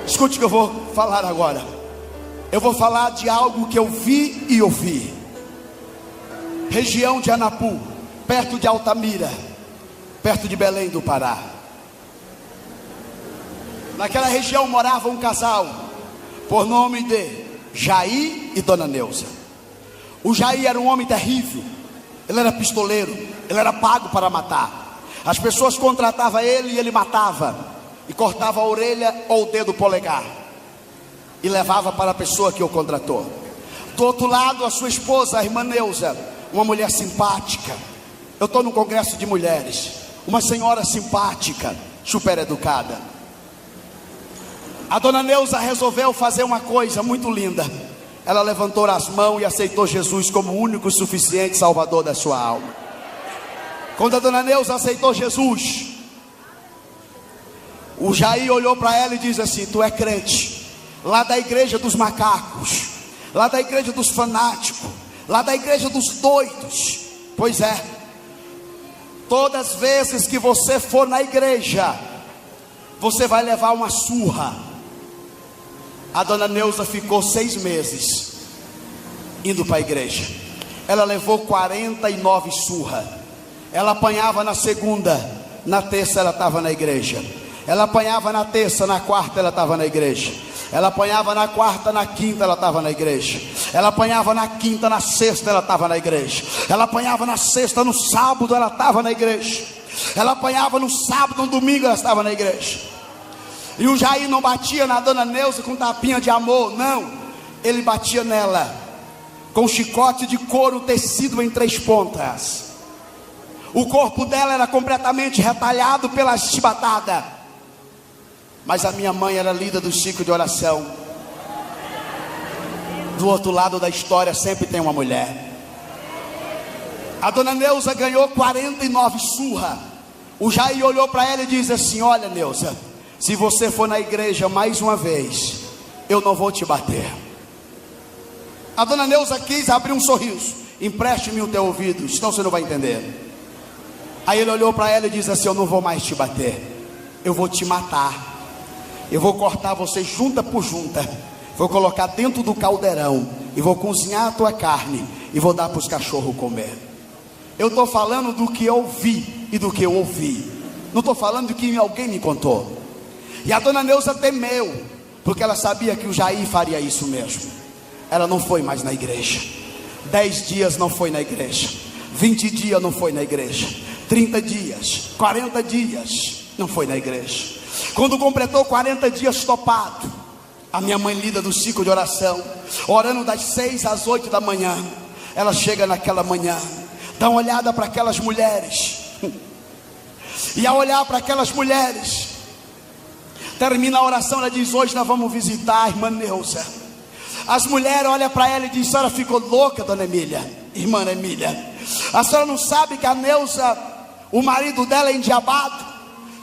Escute o que eu vou falar agora. Eu vou falar de algo que eu vi e ouvi. Região de Anapu, perto de Altamira, perto de Belém do Pará. Naquela região morava um casal por nome de Jair e Dona Neuza. O Jair era um homem terrível. Ele era pistoleiro, ele era pago para matar. As pessoas contratavam ele e ele matava, e cortava a orelha ou o dedo polegar e levava para a pessoa que o contratou. Do outro lado, a sua esposa, a irmã Neuza, uma mulher simpática. Eu estou no congresso de mulheres. Uma senhora simpática, super educada. A Dona Neuza resolveu fazer uma coisa muito linda. Ela levantou as mãos e aceitou Jesus como o único e suficiente Salvador da sua alma. Quando a Dona Neuza aceitou Jesus, o Jair olhou para ela e disse assim: tu é crente, lá da igreja dos macacos, lá da igreja dos fanáticos, lá da igreja dos doidos. Pois é, todas as vezes que você for na igreja, você vai levar uma surra. A Dona Neuza ficou 6 meses indo para a igreja. Ela levou 49 surras. Ela apanhava na segunda, na terça ela estava na igreja. Ela apanhava na terça, na quarta ela estava na igreja. Ela apanhava na quarta, na quinta ela estava na igreja. Ela apanhava na quinta, na sexta ela estava na igreja. Ela apanhava na sexta, no sábado ela estava na igreja. Ela apanhava no sábado, no domingo ela estava na igreja. E o Jair não batia na Dona Neuza com tapinha de amor, não. Ele batia nela com chicote de couro tecido em 3 pontas. O corpo dela era completamente retalhado pela chibatada. Mas a minha mãe era líder do ciclo de oração. Do outro lado da história sempre tem uma mulher. A Dona Neuza ganhou 49 surras. O Jair olhou para ela e disse assim: olha, Neuza, se você for na igreja mais uma vez, eu não vou te bater. A Dona Neuza quis abrir um sorriso: empreste-me o teu ouvido, senão você não vai entender. Aí ele olhou para ela e disse assim: eu não vou mais te bater, eu vou te matar. Eu vou cortar você junta por junta, vou colocar dentro do caldeirão e vou cozinhar a tua carne e vou dar para os cachorros comer. Eu estou falando do que eu vi e do que eu ouvi, não estou falando do que alguém me contou. E a Dona Neuza temeu, porque ela sabia que o Jair faria isso mesmo. Ela não foi mais na igreja. 10 dias não foi na igreja, 20 dias não foi na igreja, 30 dias, 40 dias não foi na igreja. Quando completou 40 dias topado, a minha mãe líder do ciclo de oração, orando das 6 às 8 da manhã, ela chega naquela manhã, dá uma olhada para aquelas mulheres, e ao olhar para aquelas mulheres, termina a oração, ela diz: hoje nós vamos visitar a irmã Neuza. As mulheres olham para ela e dizem: a senhora ficou louca, dona Emília, irmã Emília, a senhora não sabe que a Neuza, o marido dela é endiabado,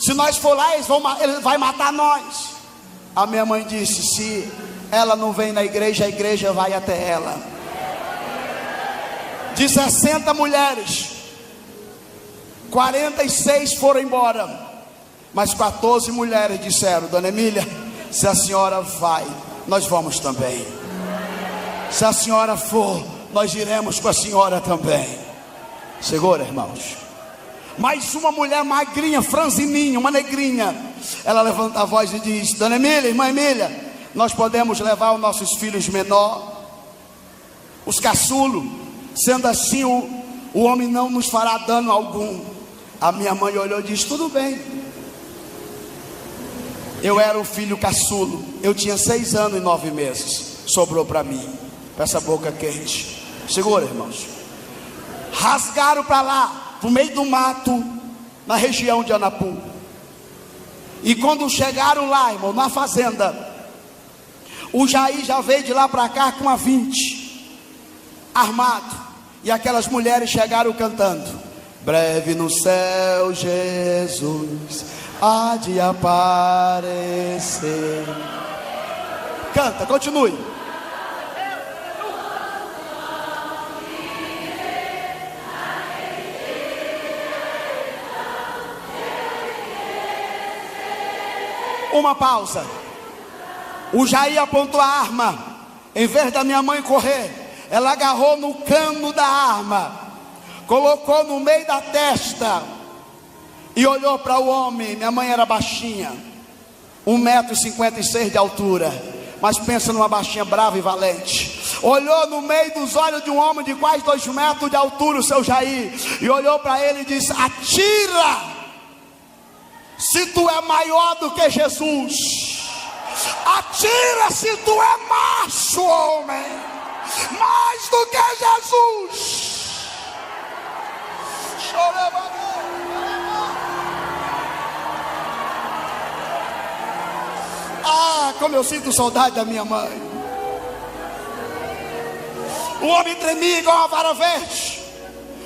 se nós for lá ele vai matar nós. A minha mãe disse: se ela não vem na igreja, a igreja vai até ela. De 60 mulheres, 46 foram embora, mas 14 mulheres disseram: dona Emília, se a senhora vai, nós vamos também. Se a senhora for, nós iremos com a senhora também. Segura, irmãos. Mais uma mulher magrinha, franzininha, uma negrinha, ela levanta a voz e diz: dona Emília, irmã Emília, nós podemos levar os nossos filhos menores, os caçulos, sendo assim o homem não nos fará dano algum. A minha mãe olhou e disse: tudo bem. Eu era o filho caçulo, eu tinha 6 anos e 9 meses, sobrou para mim, para essa boca quente. Segura, irmãos. Rasgaram para lá, no meio do mato, na região de Anapu. E quando chegaram lá, irmão, na fazenda, o Jair já veio de lá para cá com a 20, armado. E aquelas mulheres chegaram cantando: breve no céu Jesus há de aparecer. Canta, continue. Uma pausa. O Jair apontou a arma. Em vez da minha mãe correr, ela agarrou no cano da arma, colocou no meio da testa e olhou para o homem. Minha mãe era baixinha, 1,56 m de altura, mas pensa numa baixinha brava e valente. Olhou no meio dos olhos de um homem de quase 2 metros de altura, o seu Jair, e olhou para ele e disse: atira, se tu é maior do que Jesus. Atira se tu é macho, homem, mais do que Jesus. Ah, como eu sinto saudade da minha mãe. O homem tremia igual uma vara verde.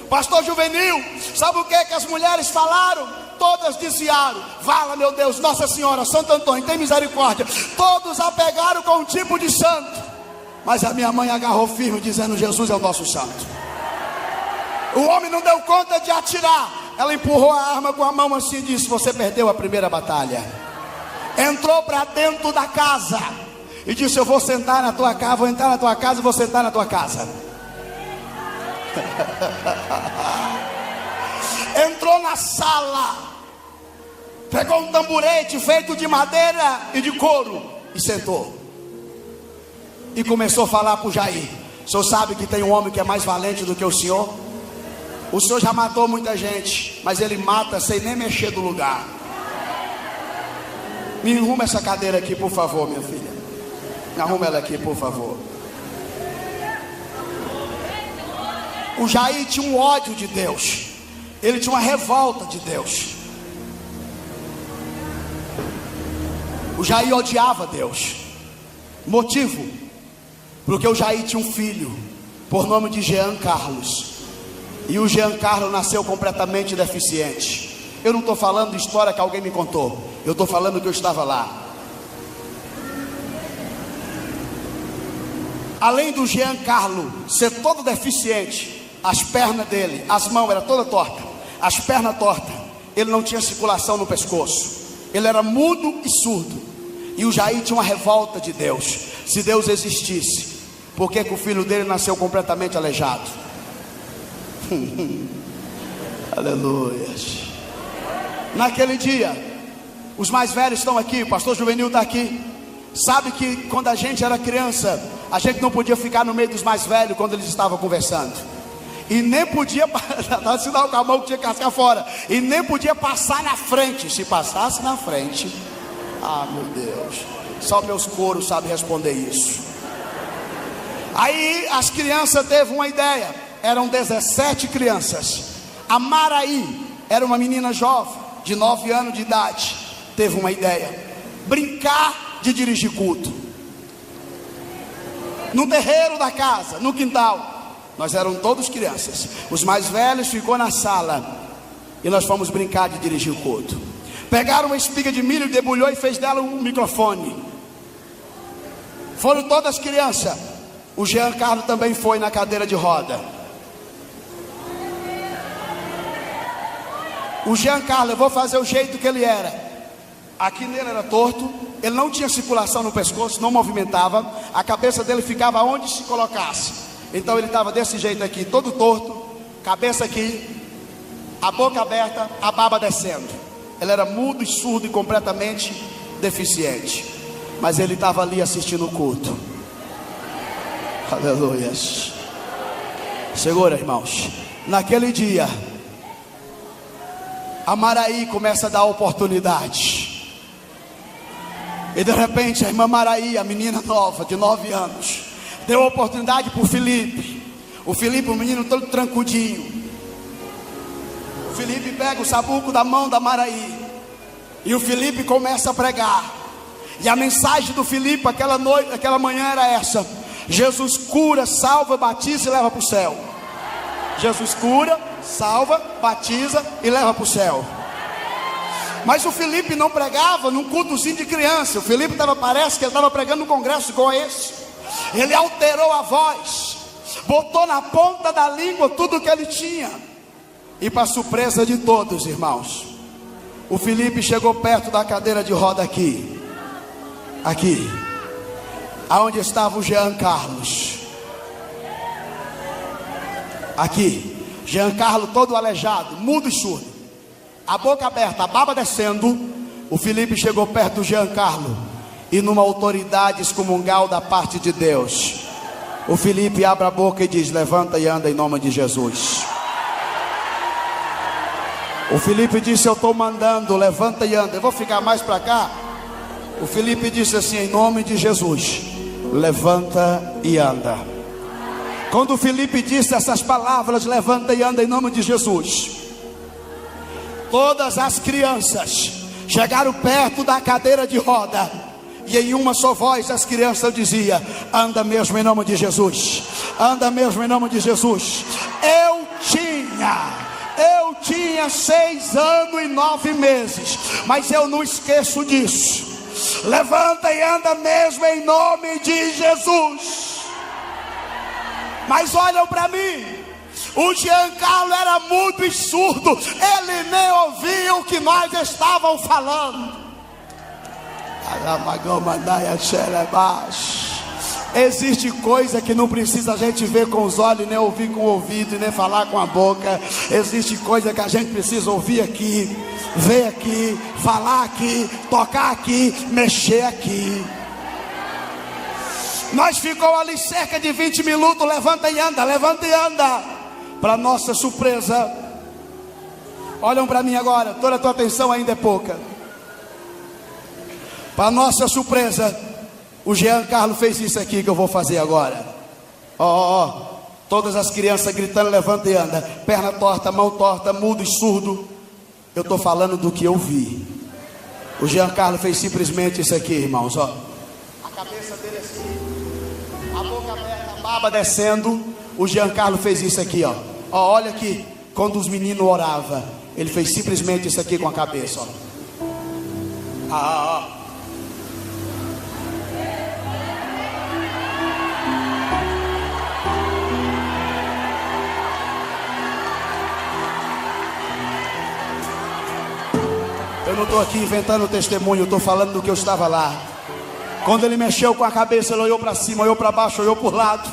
Pastor Juvenil, sabe o que as mulheres falaram? Todas desviaram. Vala, meu Deus, Nossa Senhora, Santo Antônio, tem misericórdia. Todos a pegaram com um tipo de santo, mas a minha mãe agarrou firme, dizendo: Jesus é o nosso santo. O homem não deu conta de atirar. Ela empurrou a arma com a mão assim e disse: você perdeu a primeira batalha. Entrou para dentro da casa e disse: eu vou sentar na tua casa, vou entrar na tua casa e vou sentar na tua casa. Entrou na sala, pegou um tamborete feito de madeira e de couro e sentou. E começou a falar para o Jair: o senhor sabe que tem um homem que é mais valente do que o senhor? O senhor já matou muita gente, mas ele mata sem nem mexer do lugar. Me arruma essa cadeira aqui, por favor, minha filha. Me arruma ela aqui, por favor. O Jair tinha um ódio de Deus. Ele tinha uma revolta de Deus. O Jair odiava Deus. Motivo: porque o Jair tinha um filho por nome de Jean Carlos. E o Jean Carlos nasceu completamente deficiente. Eu não estou falando de história que alguém me contou, eu estou falando que eu estava lá. Além do Jean Carlos ser todo deficiente, as pernas dele, as mãos eram todas tortas, as pernas tortas, ele não tinha circulação no pescoço, ele era mudo e surdo. E o Jair tinha uma revolta de Deus. Se Deus existisse, por que o filho dele nasceu completamente aleijado? Aleluia. Naquele dia, os mais velhos estão aqui, o pastor Juvenil está aqui. Sabe que quando a gente era criança, a gente não podia ficar no meio dos mais velhos quando eles estavam conversando. E nem podia, sinal com a mão que tinha que cascar fora. E nem podia passar na frente. Se passasse na frente, ah, meu Deus, só meus coros sabem responder isso. Aí as crianças teve uma ideia. Eram 17 crianças. A Maraí era uma menina jovem, de 9 anos de idade. Teve uma ideia: brincar de dirigir culto no terreiro da casa, no quintal. Nós éramos todos crianças. Os mais velhos ficou na sala e nós fomos brincar de dirigir o culto. Pegaram uma espiga de milho, debulhou e fez dela um microfone. Foram todas crianças. O Jean Carlos também foi na cadeira de roda. O Jean Carlos, eu vou fazer o jeito que ele era. Aqui nele era torto, ele não tinha circulação no pescoço, não movimentava, a cabeça dele ficava onde se colocasse. Então ele estava desse jeito aqui, todo torto, cabeça aqui, a boca aberta, a baba descendo. Ele era mudo e surdo e completamente deficiente, mas ele estava ali assistindo o culto. Aleluia. Segura, irmãos. Naquele dia, a Maraí começa a dar oportunidade. E de repente a irmã Maraí, a menina nova de 9 anos, deu oportunidade para o Felipe. O Felipe, um menino todo trancudinho. O Felipe pega o sabuco da mão da Maraí e o Felipe começa a pregar. E a mensagem do Felipe aquela manhã era essa: Jesus cura, salva, batiza e leva para o céu. Jesus cura, salva, batiza e leva para o céu. Mas o Felipe não pregava num cultozinho de criança. O Felipe parece que ele estava pregando num congresso igual esse. Ele alterou a voz, botou na ponta da língua tudo que ele tinha. E para surpresa de todos, irmãos, o Felipe chegou perto da cadeira de roda aqui. aonde estava o Jean Carlos. Aqui, Jean Carlos todo aleijado, mudo e surdo, a boca aberta, a baba descendo. O Felipe chegou perto do Jean Carlos e, numa autoridade excomungal da parte de Deus, o Felipe abre a boca e diz: levanta e anda em nome de Jesus. O Felipe disse: eu estou mandando, levanta e anda. Eu vou ficar mais para cá. O Felipe disse assim: em nome de Jesus, levanta e anda. Quando o Felipe disse essas palavras, levanta e anda em nome de Jesus, todas as crianças chegaram perto da cadeira de roda, e em uma só voz as crianças diziam: anda mesmo em nome de Jesus, anda mesmo em nome de Jesus. Eu tinha 6 anos e 9 meses, mas eu não esqueço disso. Levanta e anda mesmo em nome de Jesus. Mas olham para mim, o Jean Carlos era mudo e surdo, ele nem ouvia o que nós estávamos falando. Existe coisa que não precisa a gente ver com os olhos, nem ouvir com o ouvido, e nem falar com a boca. Existe coisa que a gente precisa ouvir aqui, ver aqui, falar aqui, tocar aqui, mexer aqui. Nós ficamos ali cerca de 20 minutos, levanta e anda, levanta e anda. Para nossa surpresa, olham para mim agora, toda a tua atenção ainda é pouca. Para nossa surpresa, o Jean Carlos fez isso aqui que eu vou fazer agora. Todas as crianças gritando: levanta e anda, perna torta, mão torta, mudo e surdo. Eu estou falando do que eu vi. O Jean Carlos fez simplesmente isso aqui, irmãos, ó. A cabeça dele assim, a boca aberta, a baba descendo. O Jean Carlos fez isso aqui, ó. Olha aqui, quando os meninos oravam, ele fez simplesmente isso aqui com a cabeça, ó. Eu não estou aqui inventando testemunho, eu estou falando do que eu estava lá. Quando ele mexeu com a cabeça, ele olhou para cima, olhou para baixo, olhou por lado.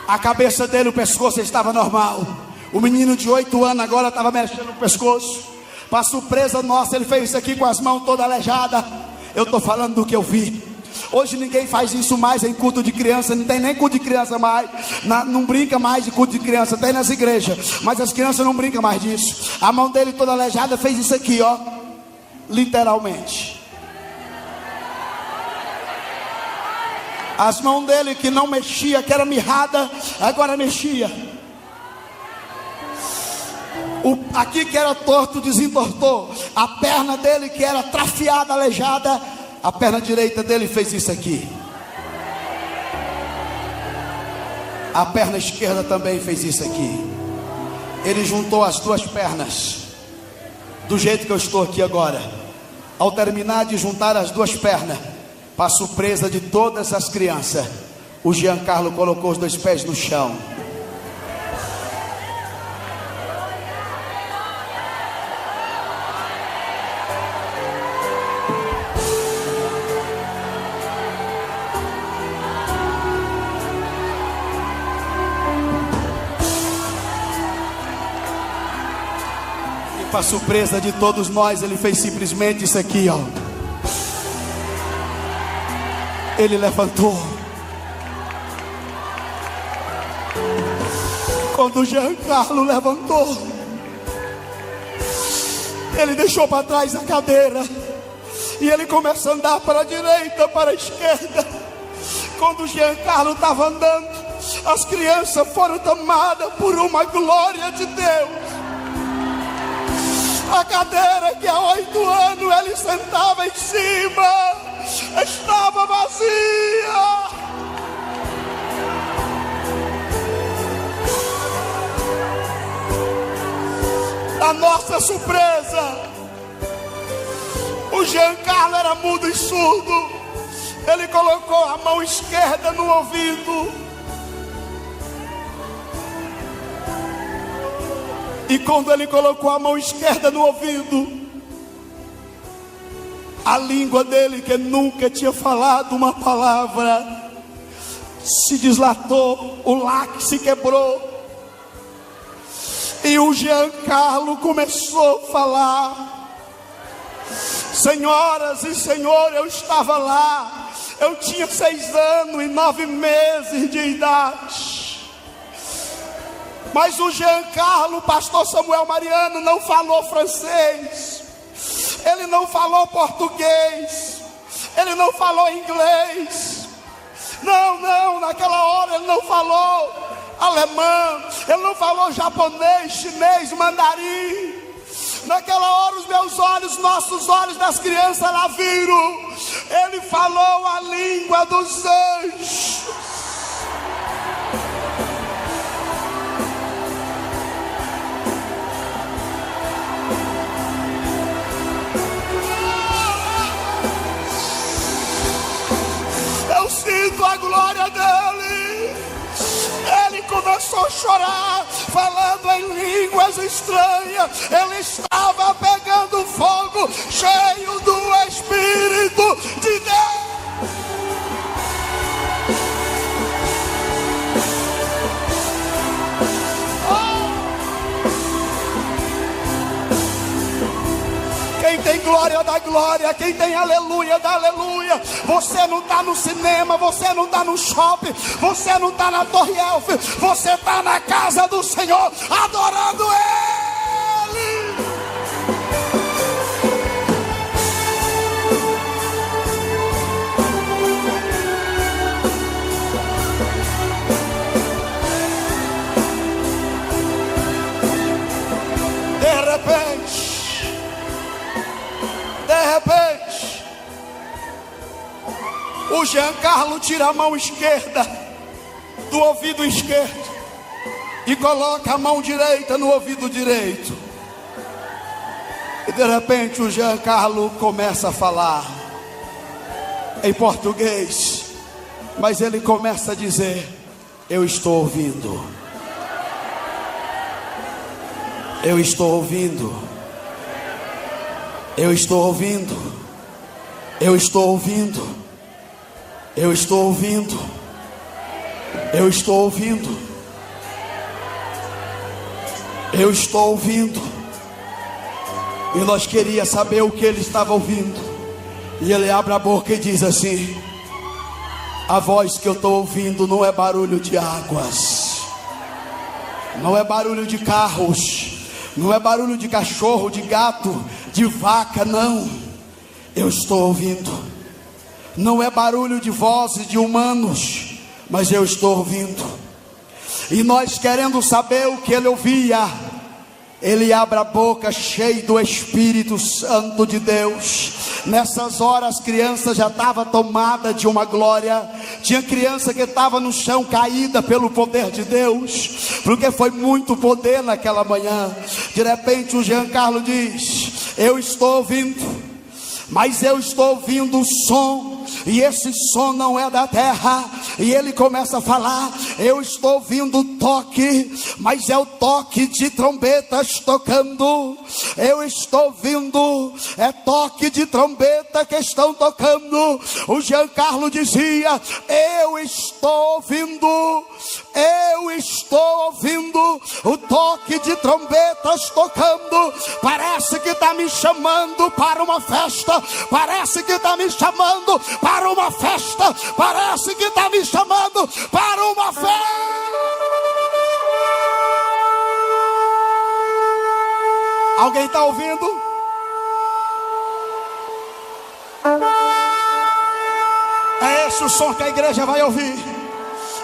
A cabeça dele, o pescoço estava normal. O menino de 8 anos agora estava mexendo no pescoço. Para surpresa nossa, ele fez isso aqui com as mãos todas aleijadas. Eu estou falando do que eu vi. Hoje ninguém faz isso mais em culto de criança. Não tem nem culto de criança mais. Não brinca mais de culto de criança. Tem nas igrejas, mas as crianças não brincam mais disso. A mão dele toda aleijada fez isso aqui, ó. Literalmente. As mãos dele que não mexia, que era mirrada, agora mexia. Aqui que era torto, desentortou. A perna dele que era trafiada, aleijada, a perna direita dele fez isso aqui. A perna esquerda também fez isso aqui. Ele juntou as duas pernas do jeito que eu estou aqui agora. Ao terminar de juntar as duas pernas, para surpresa de todas as crianças, o Jean Carlos colocou os 2 pés no chão. Para surpresa de todos nós, ele fez simplesmente isso aqui, ó. Ele levantou. Quando o Jean Carlos levantou, ele deixou para trás a cadeira e ele começou a andar para a direita, para a esquerda. Quando o Jean Carlos estava andando, as crianças foram tomadas por uma glória de Deus. A cadeira que há 8 anos ele sentava em cima estava vazia. A nossa surpresa, o Jean Carlos era mudo e surdo. Ele colocou a mão esquerda no ouvido. E quando ele colocou a mão esquerda no ouvido, A língua dele, que nunca tinha falado uma palavra, se deslatou, o lac se quebrou. E o Giancarlo começou a falar. Senhoras e senhores, eu estava lá. Eu tinha 6 anos e 9 meses de idade. Mas o Giancarlo, o pastor Samuel Mariano, não falou francês. Ele não falou português. Ele não falou inglês. Não, naquela hora ele não falou alemão. Ele não falou japonês, chinês, mandarim. Naquela hora os meus olhos, nossos olhos das crianças lá viram. Ele falou a língua dos anjos. Eu sinto a glória dele. Ele começou a chorar, falando em línguas estranhas. Ele estava pegando fogo, cheio do Espírito de Deus. Quem tem glória dá glória, quem tem aleluia dá aleluia. Você não está no cinema, você não está no shopping, você não está na Torre Eiffel, você está na casa do Senhor, adorando Ele. De repente, o Giancarlo tira a mão esquerda do ouvido esquerdo e coloca a mão direita no ouvido direito. E de repente o Giancarlo começa a falar em português, mas ele começa a dizer: eu estou ouvindo, eu estou ouvindo. Eu estou ouvindo, eu estou ouvindo, eu estou ouvindo, eu estou ouvindo, eu estou ouvindo. E nós queríamos saber o que ele estava ouvindo. E ele abre a boca e diz assim: a voz que eu estou ouvindo não é barulho de águas, não é barulho de carros, não é barulho de cachorro, de gato, de vaca, não. Eu estou ouvindo. Não é barulho de vozes de humanos, mas eu estou ouvindo. E nós querendo saber o que ele ouvia, ele abre a boca cheio do Espírito Santo de Deus. Nessas horas as crianças já estavam tomadas de uma glória. Tinha criança que estava no chão caída pelo poder de Deus, porque foi muito poder naquela manhã. De repente o Giancarlo diz: eu estou ouvindo, mas eu estou ouvindo o som, e esse som não é da terra. E ele começa a falar: eu estou ouvindo o toque, mas é o toque de trombetas tocando. Eu estou ouvindo, é toque de trombeta que estão tocando. O Giancarlo dizia: eu estou ouvindo o toque de trombetas tocando. Parece que está me chamando para uma festa, parece que está me chamando para uma festa, parece que está me chamando para uma festa. Alguém está ouvindo? É esse o som que a igreja vai ouvir.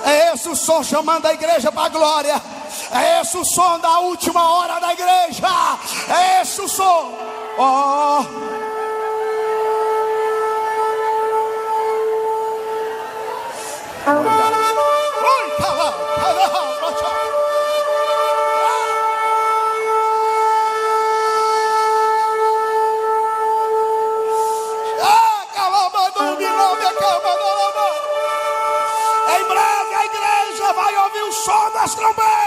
É esse o som chamando a igreja para a glória. É esse o som da última hora da igreja. É esse o som. Oh. Em breve a igreja vai ouvir o som das trombetas.